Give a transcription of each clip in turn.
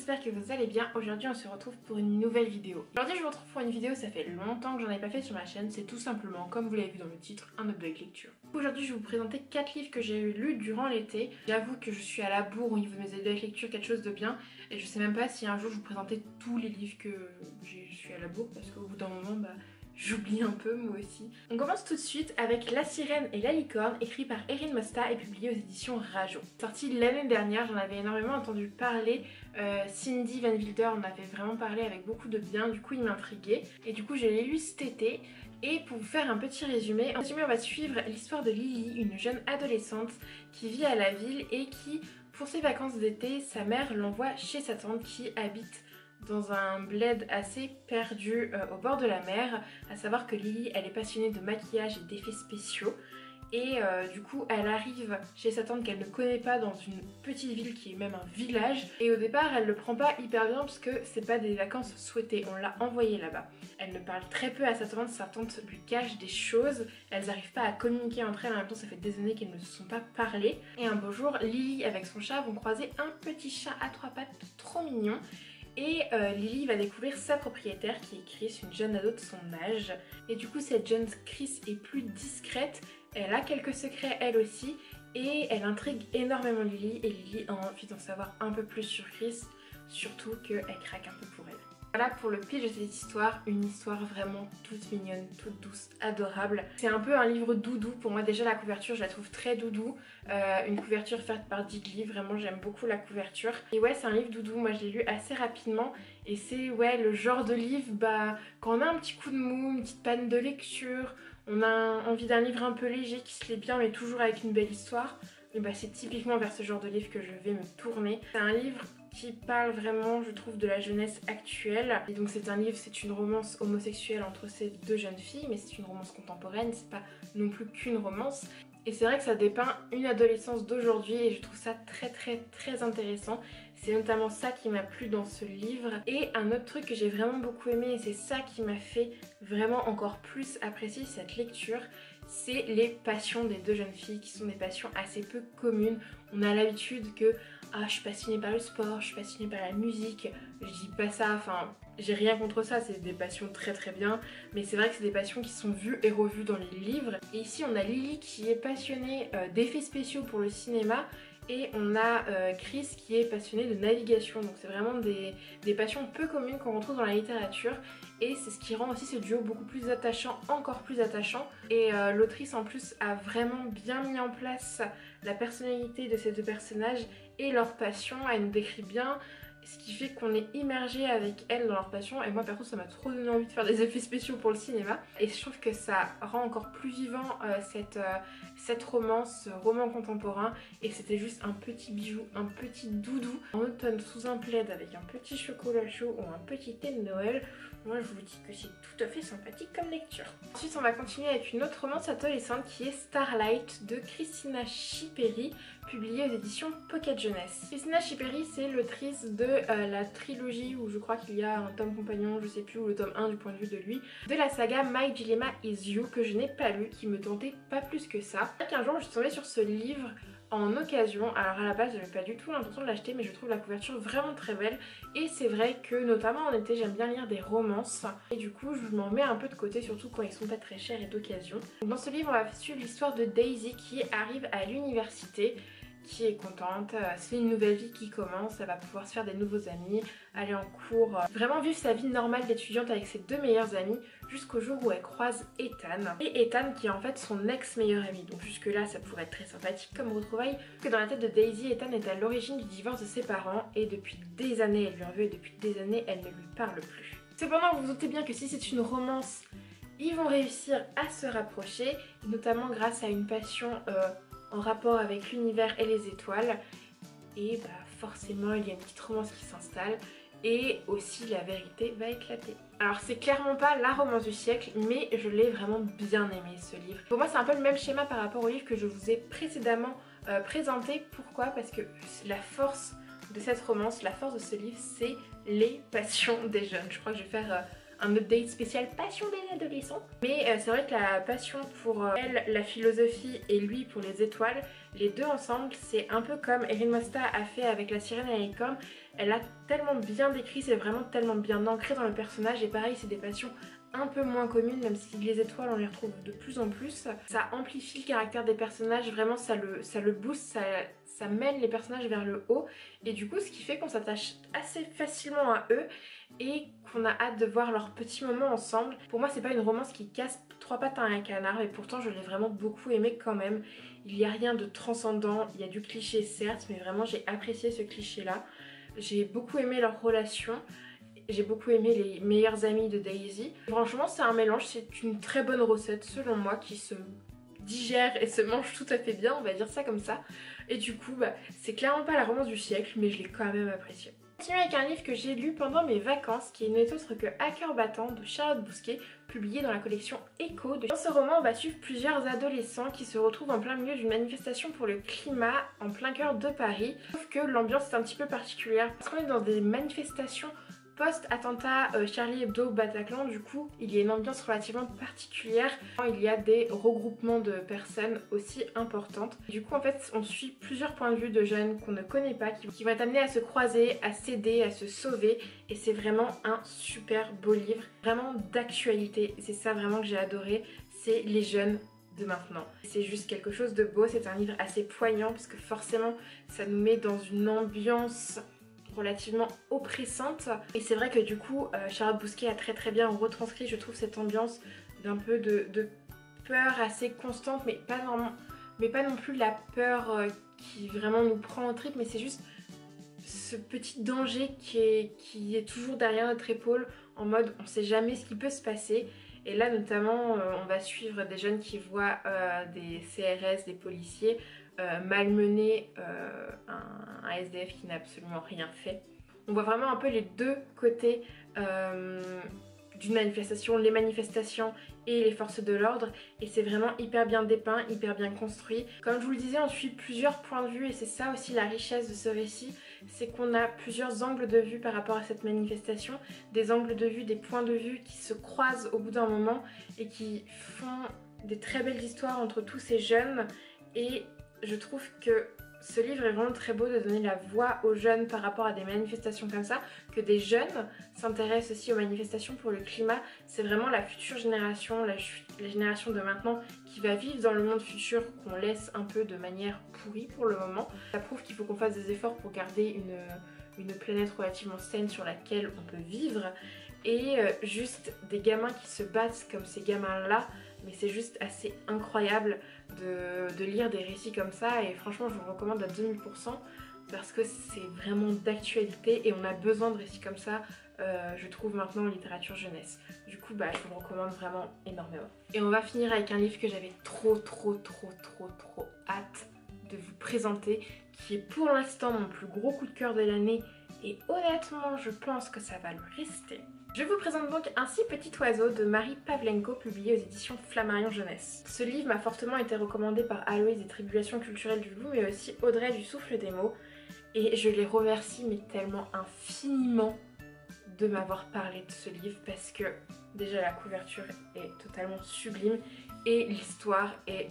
j'espère que vous allez bien. Aujourd'hui on se retrouve pour une nouvelle vidéo. Aujourd'hui je vous retrouve pour une vidéo, ça fait longtemps que j'en ai pas fait sur ma chaîne. C'est tout simplement, comme vous l'avez vu dans le titre, un update lecture. Aujourd'hui je vais vous présenter 4 livres que j'ai lus durant l'été. J'avoue que je suis à la bourre au niveau de mes updates lecture, quelque chose de bien. Et je sais même pas si un jour je vous présentais tous les livres que je suis à la bourre, parce qu'au bout d'un moment j'oublie un peu moi aussi. On commence tout de suite avec La Sirène et la Licorne, écrit par Erin Mosta et publié aux éditions Rajo. Sorti l'année dernière, j'en avais énormément entendu parler. Cindy Van Wilder en avait vraiment parlé avec beaucoup de bien, du coup il m'intriguait. Et du coup je l'ai lu cet été. Et pour vous faire un petit résumé, on va suivre l'histoire de Lily, une jeune adolescente qui vit à la ville et qui, pour ses vacances d'été, sa mère l'envoie chez sa tante qui habite dans un bled assez perdu au bord de la mer. À savoir que Lily, elle est passionnée de maquillage et d'effets spéciaux. Et du coup elle arrive chez sa tante qu'elle ne connaît pas dans une petite ville qui est même un village. Et au départ elle le prend pas hyper bien parce que c'est pas des vacances souhaitées, on l'a envoyée là-bas. Elle ne parle très peu à sa tante lui cache des choses, elles n'arrivent pas à communiquer entre elles, en même temps ça fait des années qu'elles ne se sont pas parlé. Et un beau jour, Lily avec son chat vont croiser un petit chat à 3 pattes trop mignon. Et Lily va découvrir sa propriétaire qui est Chris, une jeune ado de son âge. Et du coup cette jeune Chris est plus discrète, elle a quelques secrets elle aussi. Et elle intrigue énormément Lily et Lily a envie d'en savoir un peu plus sur Chris. Surtout qu'elle craque un peu pour elle. Voilà pour le pitch de cette histoire, une histoire vraiment toute mignonne, toute douce, adorable. C'est un peu un livre doudou pour moi, déjà la couverture je la trouve très doudou. Une couverture faite par Digli, vraiment j'aime beaucoup la couverture. Et ouais c'est un livre doudou, moi je l'ai lu assez rapidement. Et c'est ouais le genre de livre, quand on a un petit coup de mou, une petite panne de lecture, on a envie d'un livre un peu léger qui se lit bien mais toujours avec une belle histoire. Et c'est typiquement vers ce genre de livre que je vais me tourner. C'est un livre qui parle vraiment, je trouve, de la jeunesse actuelle. Et donc c'est un livre, c'est une romance homosexuelle entre ces deux jeunes filles, mais c'est une romance contemporaine, c'est pas non plus qu'une romance. Et c'est vrai que ça dépeint une adolescence d'aujourd'hui et je trouve ça très intéressant. C'est notamment ça qui m'a plu dans ce livre. Et un autre truc que j'ai vraiment beaucoup aimé, et c'est ça qui m'a fait vraiment encore plus apprécier cette lecture, c'est les passions des deux jeunes filles qui sont des passions assez peu communes. On a l'habitude que je suis passionnée par le sport, je suis passionnée par la musique, je dis pas ça, enfin j'ai rien contre ça, c'est des passions très bien, mais c'est vrai que c'est des passions qui sont vues et revues dans les livres. Et ici on a Lily qui est passionnée d'effets spéciaux pour le cinéma. Et on a Chris qui est passionné de navigation, donc c'est vraiment des passions peu communes qu'on retrouve dans la littérature. Et c'est ce qui rend aussi ce duo beaucoup plus attachant, encore plus attachant. Et l'autrice en plus a vraiment bien mis en place la personnalité de ces deux personnages et leur passion. Elle nous décrit bien, ce qui fait qu'on est immergé avec elle dans leur passion. Et moi perso ça m'a trop donné envie de faire des effets spéciaux pour le cinéma. Et je trouve que ça rend encore plus vivant cette romance, ce roman contemporain. Et c'était juste un petit bijou, un petit doudou en automne sous un plaid avec un petit chocolat chaud ou un petit thé de Noël. Moi je vous dis que c'est tout à fait sympathique comme lecture. Ensuite on va continuer avec une autre romance adolescente qui est Starlight de Christina Schiperi, publiée aux éditions Pocket Jeunesse. Christina Schiperi c'est l'autrice de la trilogie où je crois qu'il y a un tome compagnon, je sais plus, ou le tome 1 du point de vue de lui, de la saga My Dilemma Is You que je n'ai pas lu, qui me tentait pas plus que ça. Un jour je suis tombée sur ce livre en occasion, alors à la base j'avais pas du tout l'intention de l'acheter mais je trouve la couverture vraiment très belle et c'est vrai que notamment en été j'aime bien lire des romances et du coup je m'en mets un peu de côté, surtout quand ils sont pas très chers et d'occasion. Dans ce livre on va suivre l'histoire de Daisy qui arrive à l'université, qui est contente, c'est une nouvelle vie qui commence, elle va pouvoir se faire des nouveaux amis, aller en cours, vraiment vivre sa vie normale d'étudiante avec ses deux meilleurs amis jusqu'au jour où elle croise Ethan. Et Ethan qui est en fait son ex-meilleur ami, donc jusque là ça pourrait être très sympathique comme retrouvaille. Que dans la tête de Daisy, Ethan est à l'origine du divorce de ses parents et depuis des années elle lui en veut et depuis des années elle ne lui parle plus. Cependant vous vous doutez bien que si c'est une romance, ils vont réussir à se rapprocher, notamment grâce à une passion en rapport avec l'univers et les étoiles. Et forcément il y a une petite romance qui s'installe et aussi la vérité va éclater. Alors c'est clairement pas la romance du siècle mais je l'ai vraiment bien aimé ce livre. Pour moi c'est un peu le même schéma par rapport au livre que je vous ai précédemment présenté. Pourquoi? Parce que la force de cette romance, la force de ce livre c'est les passions des jeunes. Je crois que je vais faire un update spécial passion des adolescents. Mais c'est vrai que la passion pour elle, la philosophie et lui pour les étoiles, les deux ensemble, c'est un peu comme Erin Mosta a fait avec La Sirène et la Licorne. Elle a tellement bien décrit, c'est vraiment tellement bien ancré dans le personnage et pareil c'est des passions un peu moins communes, même si les étoiles on les retrouve de plus en plus. Ça amplifie le caractère des personnages, vraiment ça le booste, ça mène les personnages vers le haut et du coup ce qui fait qu'on s'attache assez facilement à eux et qu'on a hâte de voir leurs petits moments ensemble. Pour moi c'est pas une romance qui casse trois pattes à un canard et pourtant je l'ai vraiment beaucoup aimé quand même. Il n'y a rien de transcendant, il y a du cliché certes, mais vraiment j'ai apprécié ce cliché là. J'ai beaucoup aimé leur relation. J'ai beaucoup aimé les meilleurs amis de Daisy. Franchement c'est un mélange, c'est une très bonne recette selon moi qui se digère et se mange tout à fait bien, on va dire ça comme ça. Et du coup c'est clairement pas la romance du siècle mais je l'ai quand même appréciée. Je continue avec un livre que j'ai lu pendant mes vacances qui n'est autre que À cœur battant de Charlotte Bousquet, publié dans la collection Echo. Dans ce roman on va suivre plusieurs adolescents qui se retrouvent en plein milieu d'une manifestation pour le climat en plein cœur de Paris. Sauf que l'ambiance est un petit peu particulière parce qu'on est dans des manifestations post-attentat Charlie Hebdo Bataclan, du coup il y a une ambiance relativement particulière. Il y a des regroupements de personnes aussi importantes. Du coup en fait on suit plusieurs points de vue de jeunes qu'on ne connaît pas, qui vont être amenés à se croiser, à s'aider, à se sauver. Et c'est vraiment un super beau livre, vraiment d'actualité. C'est ça vraiment que j'ai adoré, c'est les jeunes de maintenant. C'est juste quelque chose de beau, c'est un livre assez poignant parce que forcément ça nous met dans une ambiance relativement oppressante et c'est vrai que du coup Charlotte Bousquet a très bien retranscrit je trouve cette ambiance d'un peu de peur assez constante mais pas non plus la peur qui vraiment nous prend en trip, mais c'est juste ce petit danger qui est toujours derrière notre épaule en mode on sait jamais ce qui peut se passer. Et là notamment on va suivre des jeunes qui voient des CRS, des policiers malmener un SDF qui n'a absolument rien fait. On voit vraiment un peu les deux côtés d'une manifestation, les manifestations et les forces de l'ordre, et c'est vraiment hyper bien dépeint, hyper bien construit. Comme je vous le disais, on suit plusieurs points de vue et c'est ça aussi la richesse de ce récit, c'est qu'on a plusieurs angles de vue par rapport à cette manifestation, des angles de vue, des points de vue qui se croisent au bout d'un moment et qui font des très belles histoires entre tous ces jeunes. Et je trouve que ce livre est vraiment très beau de donner la voix aux jeunes par rapport à des manifestations comme ça, que des jeunes s'intéressent aussi aux manifestations pour le climat. C'est vraiment la future génération, la génération de maintenant qui va vivre dans le monde futur qu'on laisse un peu de manière pourrie pour le moment. Ça prouve qu'il faut qu'on fasse des efforts pour garder une planète relativement saine sur laquelle on peut vivre. Et juste des gamins qui se battent comme ces gamins-là, mais c'est juste assez incroyable de lire des récits comme ça et franchement je vous le recommande à 2000% parce que c'est vraiment d'actualité et on a besoin de récits comme ça je trouve maintenant en littérature jeunesse. Du coup je vous le recommande vraiment énormément. Et on va finir avec un livre que j'avais trop hâte de vous présenter, qui est pour l'instant mon plus gros coup de cœur de l'année et honnêtement je pense que ça va le rester. Je vous présente donc Un si petit oiseau de Marie Pavlenko, publié aux éditions Flammarion Jeunesse. Ce livre m'a fortement été recommandé par Aloïse des Tribulations culturelles du loup, mais aussi Audrey du Souffle des mots. Et je les remercie mais tellement infiniment de m'avoir parlé de ce livre parce que déjà la couverture est totalement sublime et l'histoire est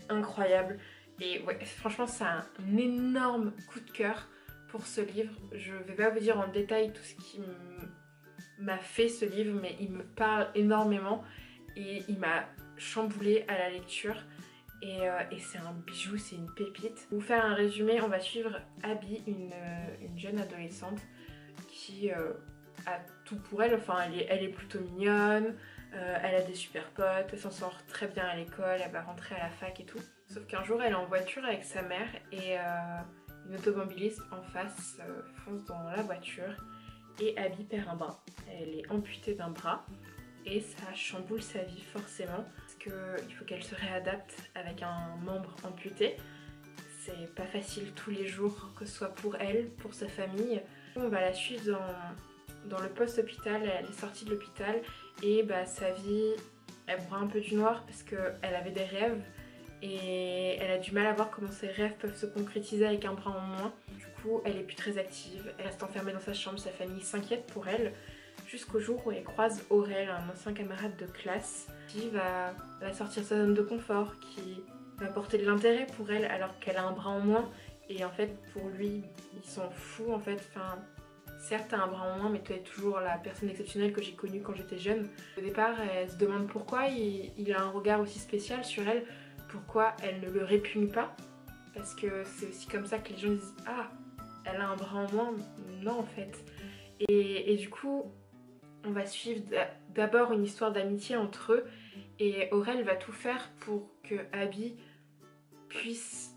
incroyable. Et ouais, franchement c'est un énorme coup de cœur pour ce livre. Je vais pas vous dire en détail tout ce qui m'a fait ce livre, mais il me parle énormément et il m'a chamboulé à la lecture et c'est un bijou, c'est une pépite. Pour vous faire un résumé, on va suivre Abby, une jeune adolescente qui a tout pour elle, enfin elle est plutôt mignonne, elle a des super potes, elle s'en sort très bien à l'école, elle va rentrer à la fac et tout. Sauf qu'un jour elle est en voiture avec sa mère et une automobiliste en face fonce dans la voiture et Abby perd un bras. Elle est amputée d'un bras et ça chamboule sa vie forcément parce qu'il faut qu'elle se réadapte avec un membre amputé. C'est pas facile tous les jours, que ce soit pour elle, pour sa famille. On va la suivre dans le post-hôpital, elle est sortie de l'hôpital et sa vie, elle prend un peu du noir parce qu'elle avait des rêves et elle a du mal à voir comment ses rêves peuvent se concrétiser avec un bras en moins. Du coup, elle est plus très active, elle reste enfermée dans sa chambre, sa famille s'inquiète pour elle. jusqu'au jour où elle croise Aurel, un ancien camarade de classe, qui va sortir de sa zone de confort, qui va porter de l'intérêt pour elle alors qu'elle a un bras en moins. Et en fait, pour lui, il s'en fout en fait. Enfin, certes, t'as un bras en moins, mais toi, t'es toujours la personne exceptionnelle que j'ai connue quand j'étais jeune. Au départ, elle se demande pourquoi il a un regard aussi spécial sur elle, pourquoi elle ne le répugne pas. Parce que c'est aussi comme ça que les gens disent « Ah, elle a un bras en moins ». Non, en fait. Et du coup, on va suivre d'abord une histoire d'amitié entre eux. Et Aurel va tout faire pour que Abby puisse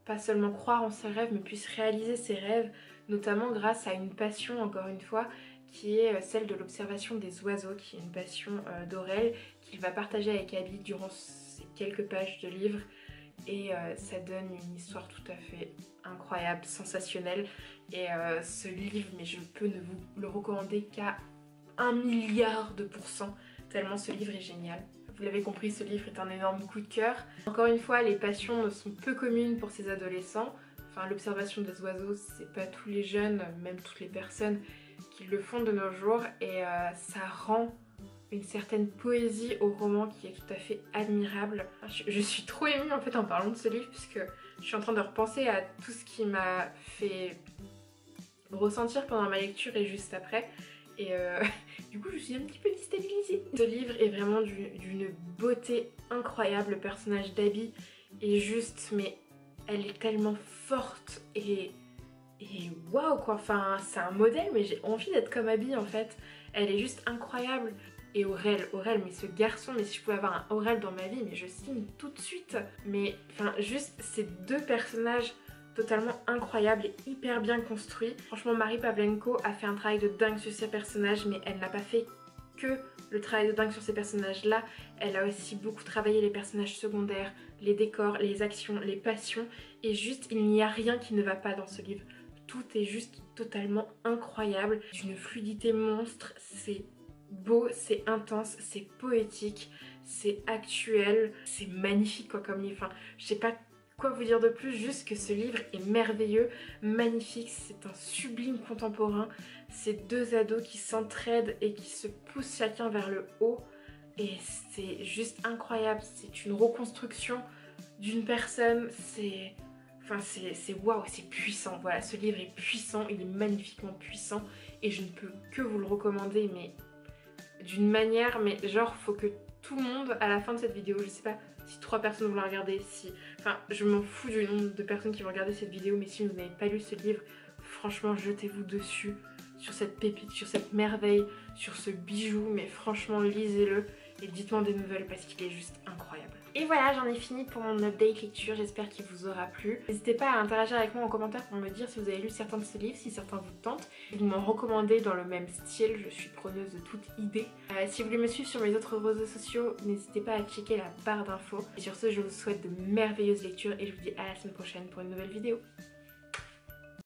pas seulement croire en ses rêves, mais puisse réaliser ses rêves, notamment grâce à une passion, encore une fois, qui est celle de l'observation des oiseaux, qui est une passion d'Aurel, qu'il va partager avec Abby durant ces quelques pages de livre. Et ça donne une histoire tout à fait incroyable, sensationnelle. Et ce livre, mais je peux ne vous le recommander qu'à 1 milliard de pourcents, tellement ce livre est génial. Vous l'avez compris, ce livre est un énorme coup de cœur. Encore une fois, les passions sont peu communes pour ces adolescents. Enfin, l'observation des oiseaux, c'est pas tous les jeunes, même toutes les personnes qui le font de nos jours. Et ça rend une certaine poésie au roman qui est tout à fait admirable. Je suis trop émue en fait en parlant de ce livre puisque je suis en train de repenser à tout ce qui m'a fait ressentir pendant ma lecture et juste après. Et du coup je suis un petit peu déstabilisée. Ce livre est vraiment d'une beauté incroyable. Le personnage d'Abby est juste, mais elle est tellement forte et waouh quoi. Enfin c'est un modèle, mais j'ai envie d'être comme Abby en fait. Elle est juste incroyable. Et Aurel, mais ce garçon, mais si je pouvais avoir un Aurel dans ma vie, mais je signe tout de suite. Mais enfin juste ces deux personnages totalement incroyables et hyper bien construits. Franchement, Marie Pavlenko a fait un travail de dingue sur ces personnages, mais elle n'a pas fait que le travail de dingue sur ces personnages-là. Elle a aussi beaucoup travaillé les personnages secondaires, les décors, les actions, les passions. Et juste, il n'y a rien qui ne va pas dans ce livre. Tout est juste totalement incroyable, d'une fluidité monstre. C'est beau, c'est intense, c'est poétique, c'est actuel, c'est magnifique quoi comme livre. Enfin, je sais pas quoi vous dire de plus, juste que ce livre est merveilleux, magnifique, c'est un sublime contemporain. C'est deux ados qui s'entraident et qui se poussent chacun vers le haut et c'est juste incroyable. C'est une reconstruction d'une personne, c'est... Enfin, c'est waouh, c'est puissant. Voilà, ce livre est puissant, il est magnifiquement puissant et je ne peux que vous le recommander, mais d'une manière, mais genre faut que tout le monde à la fin de cette vidéo, je sais pas si 3 personnes vont la regarder, si... Enfin, je m'en fous du nombre de personnes qui vont regarder cette vidéo, mais si vous n'avez pas lu ce livre, franchement, jetez-vous dessus, sur cette pépite, sur cette merveille, sur ce bijou, mais franchement, lisez-le et dites-moi des nouvelles parce qu'il est juste incroyable. Et voilà, j'en ai fini pour mon update lecture, j'espère qu'il vous aura plu. N'hésitez pas à interagir avec moi en commentaire pour me dire si vous avez lu certains de ces livres, si certains vous tentent. Vous m'en recommandez dans le même style, je suis preneuse de toute idée. Si vous voulez me suivre sur mes autres réseaux sociaux, n'hésitez pas à checker la barre d'infos. Et sur ce, je vous souhaite de merveilleuses lectures et je vous dis à la semaine prochaine pour une nouvelle vidéo.